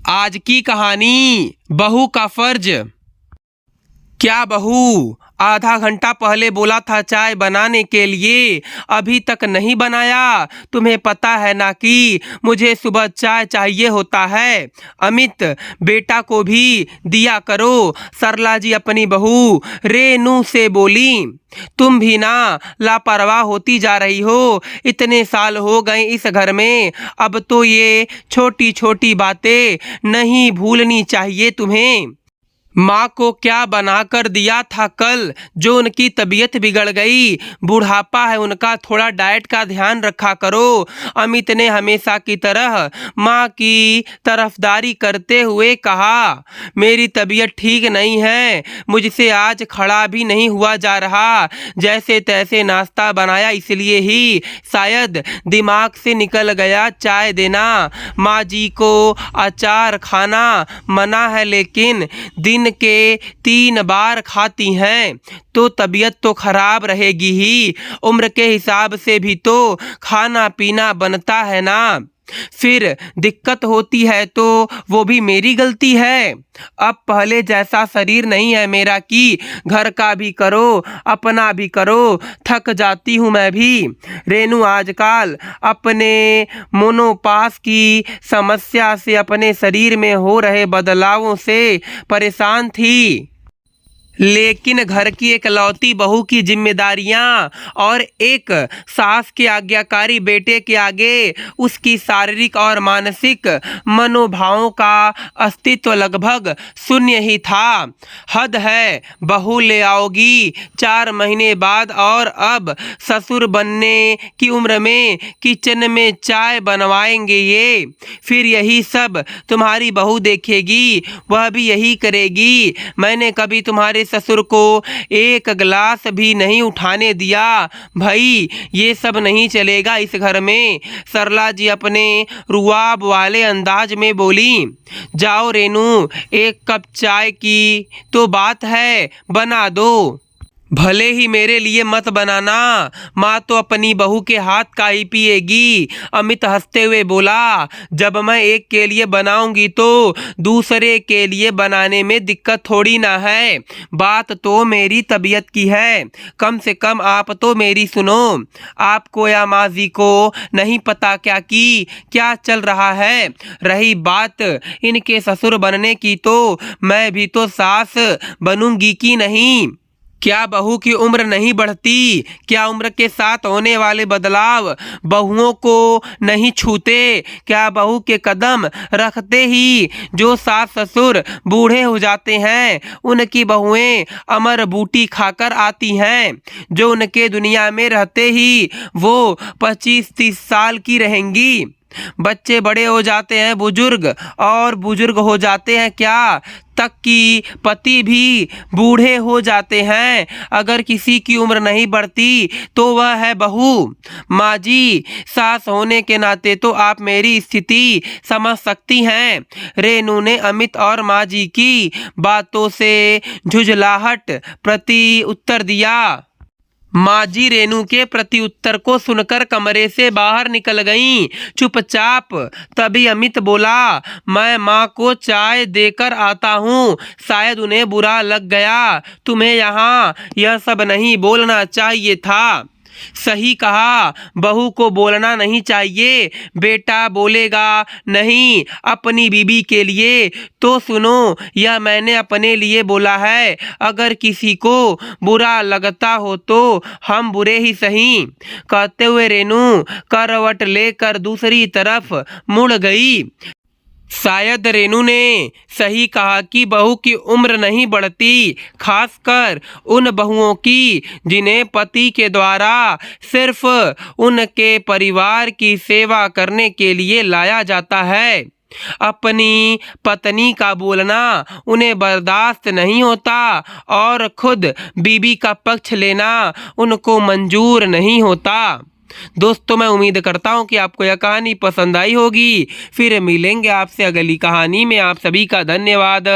आज की कहानी बहू का फर्ज। क्या बहू, आधा घंटा पहले बोला था चाय बनाने के लिए, अभी तक नहीं बनाया? तुम्हें पता है ना कि मुझे सुबह चाय चाहिए होता है। अमित, बेटा को भी दिया करो। सरला जी अपनी बहू रेनू से बोली। तुम भी ना लापरवाह होती जा रही हो। इतने साल हो गए इस घर में, अब तो ये छोटी छोटी बातें नहीं भूलनी चाहिए तुम्हें। माँ को क्या बनाकर दिया था कल, जो उनकी तबीयत बिगड़ गई? बुढ़ापा है उनका, थोड़ा डाइट का ध्यान रखा करो। अमित ने हमेशा की तरह माँ की तरफदारी करते हुए कहा, मेरी तबीयत ठीक नहीं है, मुझसे आज खड़ा भी नहीं हुआ जा रहा। जैसे तैसे नाश्ता बनाया, इसलिए ही शायद दिमाग से निकल गया चाय देना। माँ जी को अचार खाना मना है, लेकिन दिन के 3 बार खाती हैं तो तबीयत तो खराब रहेगी ही। उम्र के हिसाब से भी तो खाना पीना बनता है ना। फिर दिक्कत होती है तो वो भी मेरी गलती है। अब पहले जैसा शरीर नहीं है मेरा कि घर का भी करो अपना भी करो, थक जाती हूँ मैं भी। रेनू आजकल अपने मोनोपास की समस्या से, अपने शरीर में हो रहे बदलावों से परेशान थी, लेकिन घर की एकलौती बहू की जिम्मेदारियां और एक सास के आज्ञाकारी बेटे के आगे उसकी शारीरिक और मानसिक मनोभावों का अस्तित्व लगभग शून्य ही था। हद है, बहू ले आओगी 4 महीने बाद, और अब ससुर बनने की उम्र में किचन में चाय बनवाएंगे ये। फिर यही सब तुम्हारी बहू देखेगी, वह भी यही करेगी। मैंने कभी तुम्हारे ससुर को एक गिलास भी नहीं उठाने दिया। भाई, ये सब नहीं चलेगा इस घर में। सरला जी अपने रुआब वाले अंदाज में बोली। जाओ रेनू, 1 कप चाय की तो बात है, बना दो। भले ही मेरे लिए मत बनाना, माँ तो अपनी बहू के हाथ का ही पिएगी। अमित हंसते हुए बोला, जब मैं एक के लिए बनाऊंगी तो दूसरे के लिए बनाने में दिक्कत थोड़ी ना है। बात तो मेरी तबीयत की है, कम से कम आप तो मेरी सुनो। आपको या माँ जी को नहीं पता क्या चल रहा है। रही बात इनके ससुर बनने की, तो मैं भी तो सास बनूंगी कि नहीं। क्या बहू की उम्र नहीं बढ़ती? क्या उम्र के साथ होने वाले बदलाव बहुओं को नहीं छूते? क्या बहू के कदम रखते ही जो सास ससुर बूढ़े हो जाते हैं, उनकी बहुएं अमर बूटी खाकर आती हैं, जो उनके दुनिया में रहते ही वो 25-30 साल की रहेंगी? बच्चे बड़े हो जाते हैं, बुजुर्ग हो जाते हैं, क्या तक कि पति भी बूढ़े हो जाते हैं। अगर किसी की उम्र नहीं बढ़ती तो वह है बहू। माँ जी, सास होने के नाते तो आप मेरी स्थिति समझ सकती हैं। रेनू ने अमित और माँ जी की बातों से झुंझलाहट प्रति उत्तर दिया। माँ जी रेनू के प्रति उत्तर को सुनकर कमरे से बाहर निकल गईं, चुपचाप। तभी अमित बोला, मैं माँ को चाय देकर आता हूँ, शायद उन्हें बुरा लग गया। तुम्हें यहाँ यह सब नहीं बोलना चाहिए था। सही कहा, बहू को बोलना नहीं चाहिए। बेटा बोलेगा नहीं अपनी बीबी के लिए तो सुनो, यह मैंने अपने लिए बोला है। अगर किसी को बुरा लगता हो तो हम बुरे ही सही। कहते हुए रेनू करवट लेकर दूसरी तरफ मुड़ गई। शायद रेनू ने सही कहा कि बहू की उम्र नहीं बढ़ती, खासकर उन बहुओं की जिन्हें पति के द्वारा सिर्फ उनके परिवार की सेवा करने के लिए लाया जाता है। अपनी पत्नी का बोलना उन्हें बर्दाश्त नहीं होता और खुद बीबी का पक्ष लेना उनको मंजूर नहीं होता। दोस्तों, मैं उम्मीद करता हूँ कि आपको यह कहानी पसंद आई होगी। फिर मिलेंगे आपसे अगली कहानी में। आप सभी का धन्यवाद।